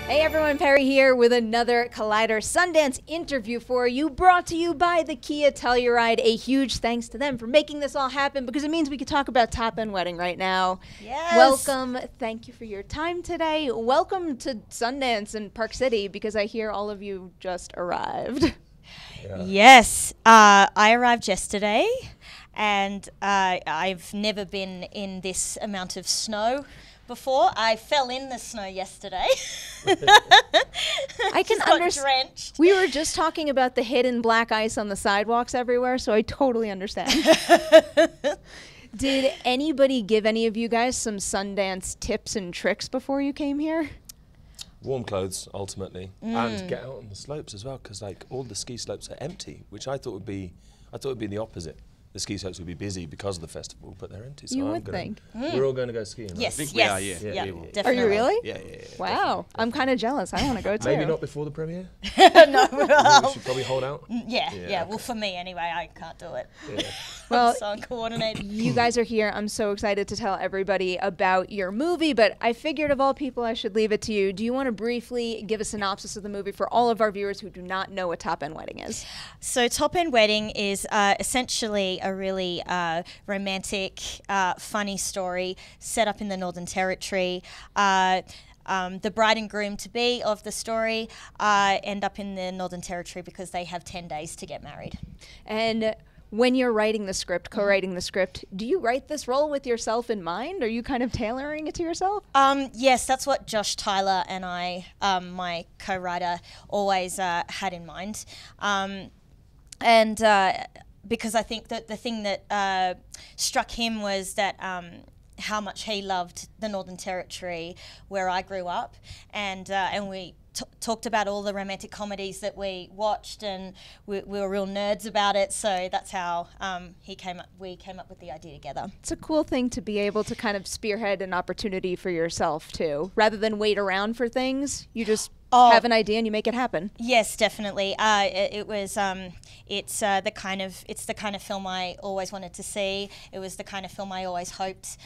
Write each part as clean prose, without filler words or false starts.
Hey everyone, Perry here with another Collider Sundance interview for you, brought to you by the Kia Telluride. A huge thanks to them for making this all happen because it means we could talk about Top End Wedding right now. Yes. Welcome. Thank you for your time today. Welcome to Sundance in Park City because I hear all of you just arrived. Yeah. Yes. I arrived yesterday and I've never been in this amount of snow before. I fell in the snow yesterday. I can understand. We were just talking about the hidden black ice on the sidewalks everywhere, so I totally understand. Did anybody give any of you guys some Sundance tips and tricks before you came here? Warm clothes, ultimately, and get out on the slopes as well, because like all the ski slopes are empty, which I thought would be the opposite. The ski slopes would be busy because of the festival, but they're empty. So you would think. We're all going to go skiing, right? Yes, I think we are, yeah. Definitely. Are you really? Yeah. Wow, definitely. I'm kind of jealous. I want to go too. Maybe not before the premiere? No. We should probably hold out? Yeah. Okay. Well, for me anyway, I can't do it. Yeah. Well, I'm so uncoordinated. You guys are here. I'm so excited to tell everybody about your movie, but I figured of all people, I should leave it to you. Do you want to briefly give a synopsis of the movie for all of our viewers who do not know what Top End Wedding is? So Top End Wedding is essentially a really romantic, funny story set up in the Northern Territory. The bride and groom-to-be of the story end up in the Northern Territory because they have 10 days to get married. And when you're writing the script, co-writing the script, do you write this role with yourself in mind? Are you kind of tailoring it to yourself? Yes, that's what Josh Tyler and I, my co-writer, always had in mind. Because I think that the thing that struck him was that how much he loved the Northern Territory where I grew up, and we talked about all the romantic comedies that we watched, and we were real nerds about it. So that's how we came up with the idea together. It's a cool thing to be able to kind of spearhead an opportunity for yourself too, rather than wait around for things. You just have an idea and you make it happen. Yes, definitely. It's the kind of film I always wanted to see. It was the kind of film I always hoped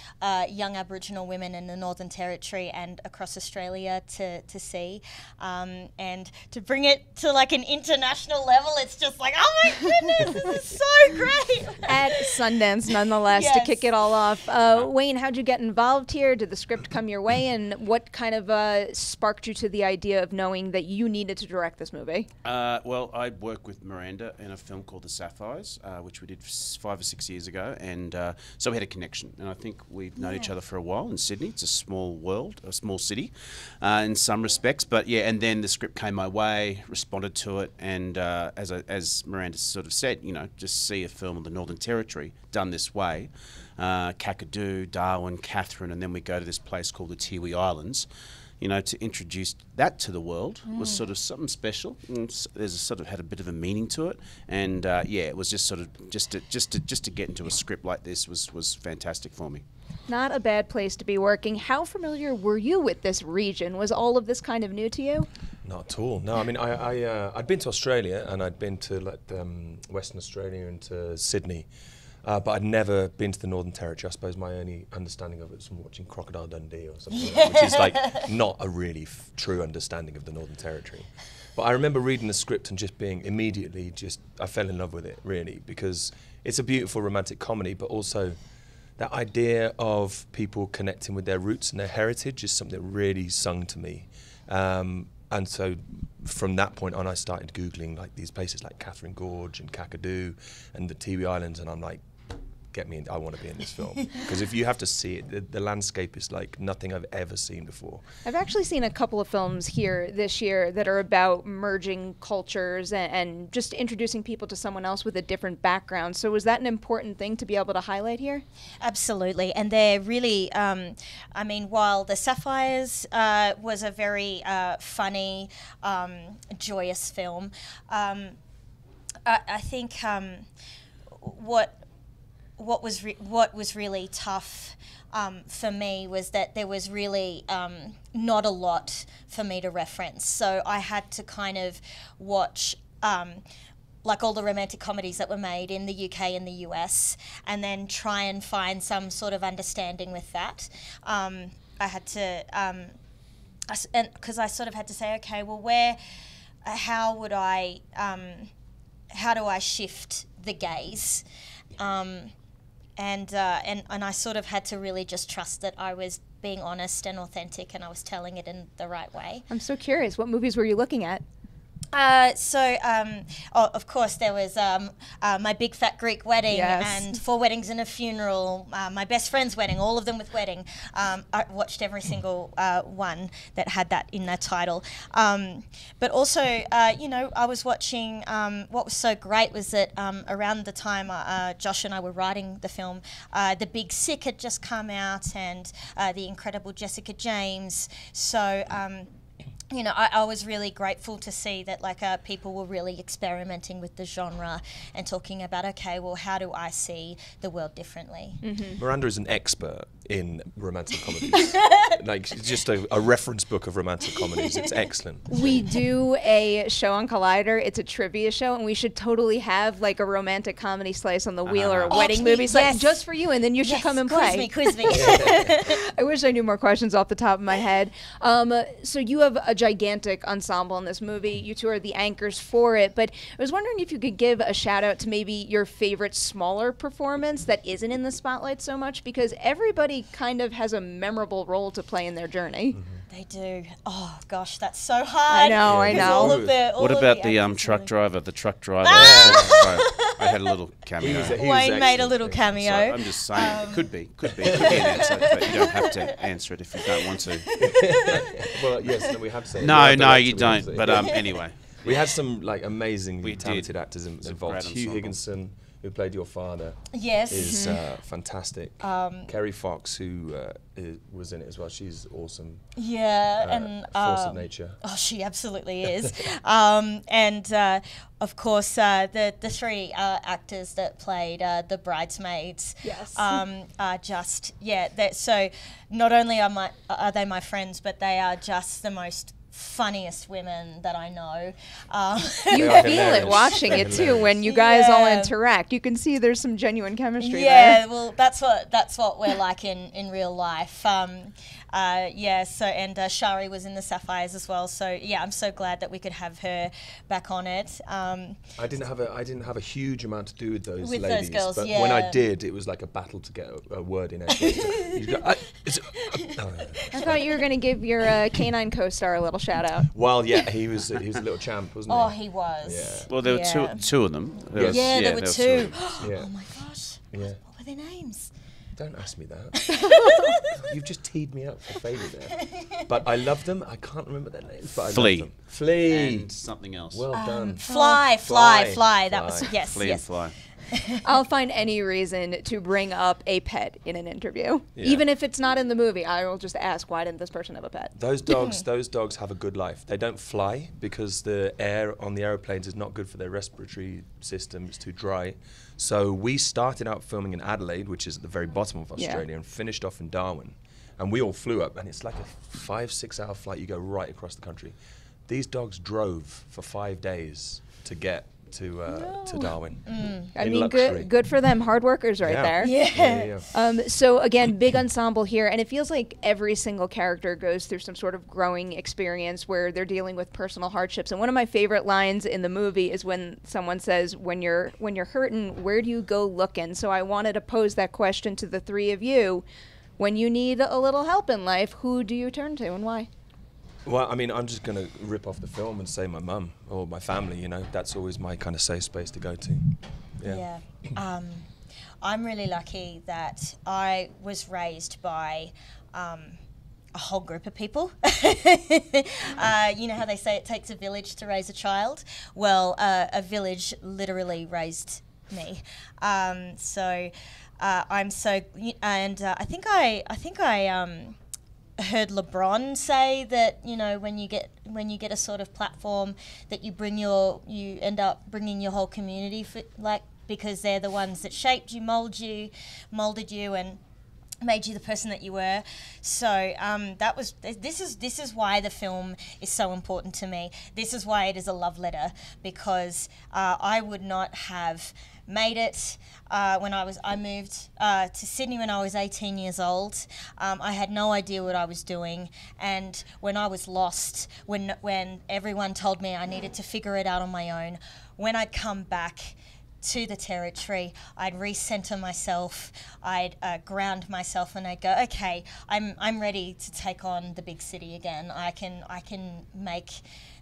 young Aboriginal women in the Northern Territory and across Australia to see. And to bring it to like an international level, it's just like, oh my goodness, this is so great. At Sundance, nonetheless, Yes. to kick it all off. Wayne, how'd you get involved here? Did the script come your way? And what kind of sparked you to the idea of knowing that you needed to direct this movie? Well, I work with Miranda in a film called The Sapphires, which we did 5 or 6 years ago, and so we had a connection. And I think we've known each other for a while in Sydney. It's a small world, a small city in some respects. But yeah, and then the script came my way, responded to it, and as Miranda sort of said, just see a film of the Northern Territory done this way. Kakadu, Darwin, Catherine, and then we go to this place called the Tiwi Islands. To introduce that to the world was sort of something special. There's sort of had a bit of a meaning to it, and it was just sort of just to get into a script like this was fantastic for me. Not a bad place to be working. How familiar were you with this region? Was all of this kind of new to you? Not at all. No, I mean, I'd been to Australia and I'd been to Western Australia and to Sydney. But I'd never been to the Northern Territory. I suppose my only understanding of it was from watching Crocodile Dundee or something like that, which is like not a really true understanding of the Northern Territory. But I remember reading the script and just being immediately I fell in love with it, really, because it's a beautiful romantic comedy, but also that idea of people connecting with their roots and their heritage is something that really sung to me. And so from that point on, I started Googling like these places like Catherine Gorge and Kakadu and the Tiwi Islands, and I'm like, get me in, I want to be in this film. Because if you have to see it, the landscape is like nothing I've ever seen before. I've actually seen a couple of films here this year that are about merging cultures and just introducing people to someone else with a different background. So was that an important thing to be able to highlight here? Absolutely, and they're really, while The Sapphires was a very funny, joyous film, I think what was really tough for me was that there was really not a lot for me to reference. So I had to kind of watch like all the romantic comedies that were made in the UK and the US, and then try and find some sort of understanding with that. I had to because I sort of had to say, okay, well, how do I shift the gaze? And I sort of had to really just trust that I was being honest and authentic, and I was telling it in the right way. I'm so curious. What movies were you looking at? Of course, there was My Big Fat Greek Wedding, Yes. and 4 Weddings and a Funeral, my best friend's wedding, all of them with wedding. I watched every single one that had that in their title. But also, I was watching, what was so great was that around the time Josh and I were writing the film, The Big Sick had just come out, and the incredible Jessica James. So, I was really grateful to see that people were really experimenting with the genre and talking about, okay, well, how do I see the world differently? Mm-hmm. Miranda is an expert in romantic comedies. It's just a reference book of romantic comedies. It's excellent. We do a show on Collider. It's a trivia show, and we should totally have a romantic comedy slice on the wheel or a wedding movie slice just for you, and then you should come and play. Quiz me. I wish I knew more questions off the top of my head. So you have a gigantic ensemble in this movie. You two are the anchors for it, but I was wondering if you could give a shout out to maybe your favorite smaller performance that isn't in the spotlight so much, because everybody kind of has a memorable role to play in their journey. They do. Oh gosh, that's so hard. I know. What about the truck driver? The truck driver. I had a little cameo. Wayne made a little cameo. So I'm just saying, it could be an answer, but you don't have to answer it if you don't want to. Well, yes, we have said. No, you don't. But anyway, we had some amazingly talented actors involved. Hugh ensemble. Higginson, who played your father, Yes. is fantastic. Kerry Fox, who was in it as well, she's awesome. Yeah, and force of nature. Oh, she absolutely is. And of course, the 3 actors that played the bridesmaids. Yes. Are just so not only are they my friends, but they are just the most funniest women that I know. You feel it watching it too when you guys all interact. You can see there's some genuine chemistry there. Yeah, well, that's what we're like in real life. So and Shari was in the Sapphires as well. So yeah, I'm so glad that we could have her back on it. I didn't have a huge amount to do with those With ladies, those girls, but yeah. when I did, it was like a battle to get a word in. I thought you were going to give your canine co-star a little shout out. Well, yeah, he was a little champ, wasn't he? Oh, he was. Yeah. well, there were two of them. There were two. Yeah. Oh my gosh. Yeah. What were their names? Don't ask me that. You've just teed me up for failure there. But I love them. I can't remember their names, but I Flea. love them. Flea. And something else. Well done. Fly. Fly. That was yes. Flea and Fly. I'll find any reason to bring up a pet in an interview. Yeah. Even if it's not in the movie, I will just ask, why didn't this person have a pet? Those dogs have a good life. They don't fly because the air on the aeroplanes is not good for their respiratory system. It's too dry. So we started out filming in Adelaide, which is at the very bottom of Australia, and finished off in Darwin. And we all flew up, and it's like a 5-6 hour flight. You go right across the country. These dogs drove for 5 days to get to Darwin. I mean, good for them. Hard workers right there. Yeah. So again, big ensemble here, and it feels like every single character goes through some sort of growing experience where they're dealing with personal hardships. And one of my favorite lines in the movie is when someone says, when you're hurting, where do you go looking? So I wanted to pose that question to the 3 of you. When you need a little help in life, who do you turn to and why? Well, I mean, I'm just going to rip off the film and say my mum or my family, That's always my kind of safe space to go to. Yeah. I'm really lucky that I was raised by a whole group of people. You know how they say it takes a village to raise a child? Well, a village literally raised me. I'm so, and I think I heard LeBron say that when you get a sort of platform that you end up bringing your whole community because they're the ones that shaped you, molded you, and made you the person that you were. So this is why the film is so important to me. This is why it is a love letter, because I would not have made it when I moved to Sydney when I was 18 years old. I had no idea what I was doing, and when I was lost, when everyone told me I needed to figure it out on my own, when I'd come back to the territory, I'd recenter myself, I'd ground myself, and I'd go, okay, I'm ready to take on the big city again. I can make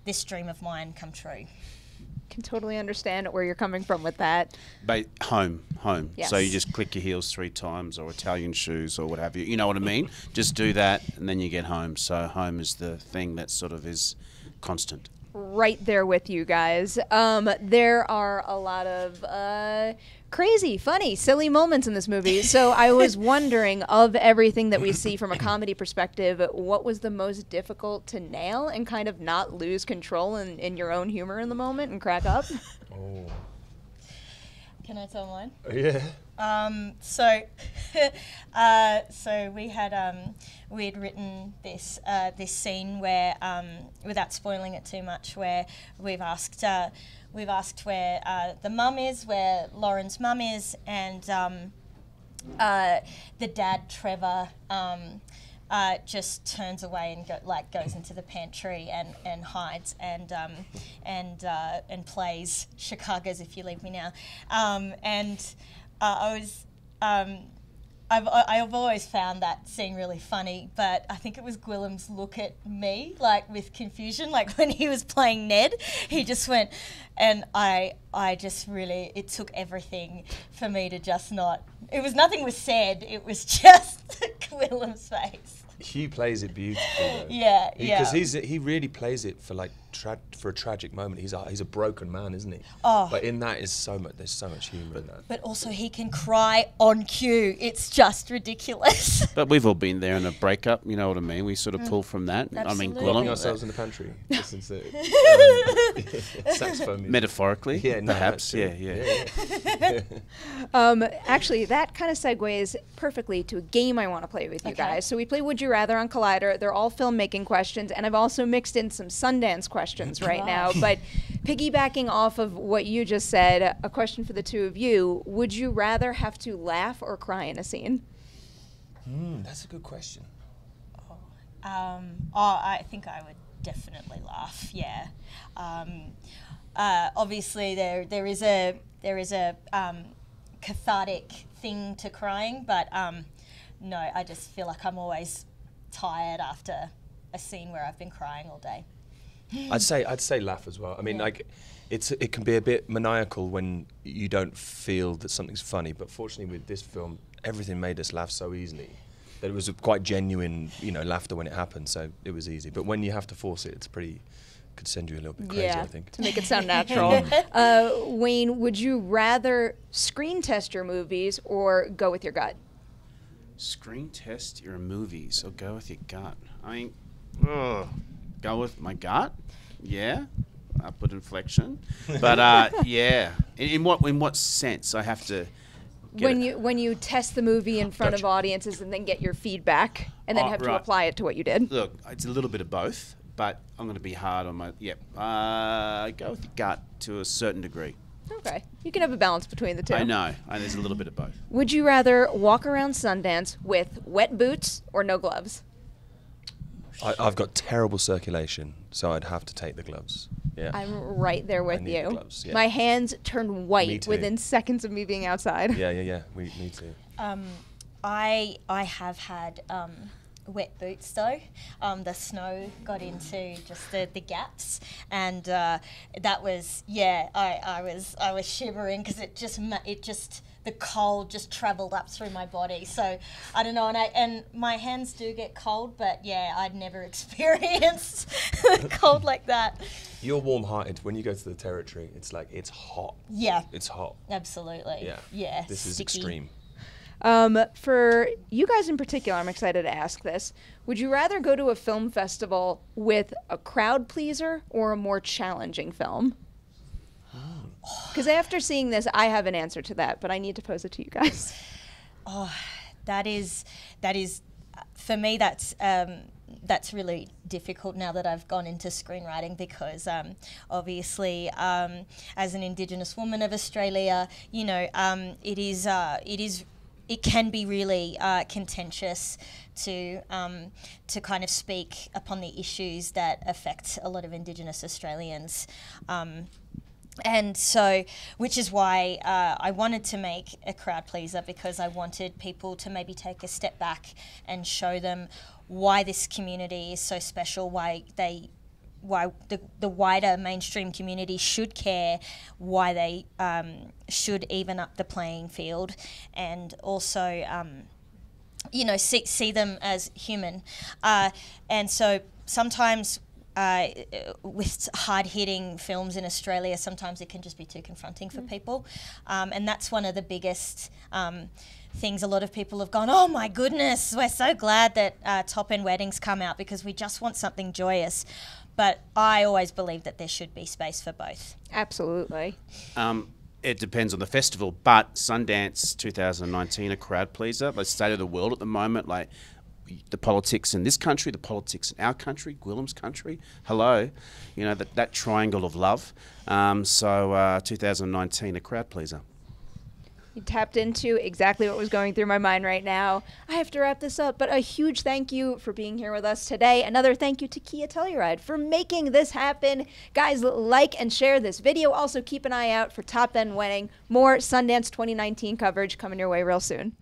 this dream of mine come true. Can totally understand where you're coming from with that. Home. Yes. So you just click your heels 3 times, or Italian shoes, or what have you. You know what I mean? Just do that, and then you get home. So home is the thing that sort of is constant. Right there with you guys. There are a lot of crazy, funny, silly moments in this movie. So I was wondering, of everything that we see from a comedy perspective, what was the most difficult to nail and kind of not lose control in your own humor in the moment and crack up? Oh. Can I tell mine? Yeah. So we had written this scene where, without spoiling it too much, where we've asked where the mum is, where Lauren's mum is, and the dad Trevor just turns away and goes into the pantry and hides and plays Chicago's "If You Leave Me Now," I've always found that scene really funny, but I think it was Gwilym's look at me, like with confusion, like when he was playing Ned, he just went, and I just really, it took everything for me to just not, nothing was said, it was just Gwilym's face. He plays it beautifully, though. Yeah, Because he really plays it for like for a tragic moment. He's a broken man, isn't he? Oh. But in that is there's so much humour in that. But also he can cry on cue. It's just ridiculous. But we've all been there in a breakup, you know what I mean? We sort of pull from that. Absolutely. I mean, Locking Gwilym, ourselves in the pantry. Listen to saxophone music. metaphorically, Yeah, no, perhaps. that's Yeah. Actually, that kind of segues perfectly to a game I want to play with you guys. So we play Would You Rather on Collider. They're all filmmaking questions, and I've also mixed in some Sundance questions right now. But piggybacking off of what you just said, a question for the two of you. Would you rather have to laugh or cry in a scene? That's a good question. I think I would definitely laugh. Yeah. Obviously, there is a cathartic thing to crying, but no, I just feel like I'm always tired after a scene where I've been crying all day. I'd say laugh as well. I mean, like, it can be a bit maniacal when you don't feel that something's funny. But fortunately, with this film, everything made us laugh so easily that it was a quite genuine, laughter when it happened. So it was easy. But when you have to force it, could send you a little bit crazy, I think. To make it sound natural. Wayne, would you rather screen test your movies or go with your gut? Screen test your movies or go with your gut? I mean, go with my gut? Yeah. Upward inflection. But yeah. In what sense? I have to When you test the movie in front of audiences and then get your feedback and then have to apply it to what you did? Look, it's a little bit of both, but I'm going to be hard on my... go with your gut to a certain degree. Okay. You can have a balance between the two. I know. There's a little bit of both. Would you rather walk around Sundance with wet boots or no gloves? I've got terrible circulation, so I'd have to take the gloves. Yeah. I'm right there with need you. the gloves, yeah. My hands turn Me white too. within seconds of me being outside. Yeah. We need to. I have had wet boots though. The snow got into just the gaps, and that was I was shivering because it just the cold just travelled up through my body. So I don't know, and my hands do get cold, but yeah, I'd never experienced cold like that. You're warm-hearted. When you go to the territory, it's like it's hot. Yeah, It's hot. absolutely. Yeah. This is sticky. extreme. For you guys in particular, I'm excited to ask this. Would you rather go to a film festival with a crowd pleaser or a more challenging film? Because after seeing this, I have an answer to that, but I need to pose it to you guys. that is for me, that's really difficult now that I've gone into screenwriting, because obviously as an Indigenous woman of Australia, you know, it can be really contentious to kind of speak upon the issues that affect a lot of Indigenous Australians. And so, which is why I wanted to make a crowd pleaser, because I wanted people to maybe take a step back and show them why this community is so special, why the wider mainstream community should care, why they should even up the playing field, and also, you know, see them as human. And so sometimes with hard-hitting films in Australia, sometimes it can just be too confronting for people. And that's one of the biggest things. A lot of people have gone, oh my goodness, we're so glad that Top End Weddings come out, because we just want something joyous. But I always believe that there should be space for both. Absolutely. It depends on the festival, but Sundance 2019, a crowd pleaser. The state of the world at the moment, like the politics in this country, the politics in our country, Gwilym's country, hello, you know, that triangle of love. So 2019, a crowd pleaser. You tapped into exactly what was going through my mind right now. I have to wrap this up, but a huge thank you for being here with us today. Another thank you to Kia Telluride for making this happen. Guys, like and share this video. Also, keep an eye out for Top End Wedding. More Sundance 2019 coverage coming your way real soon.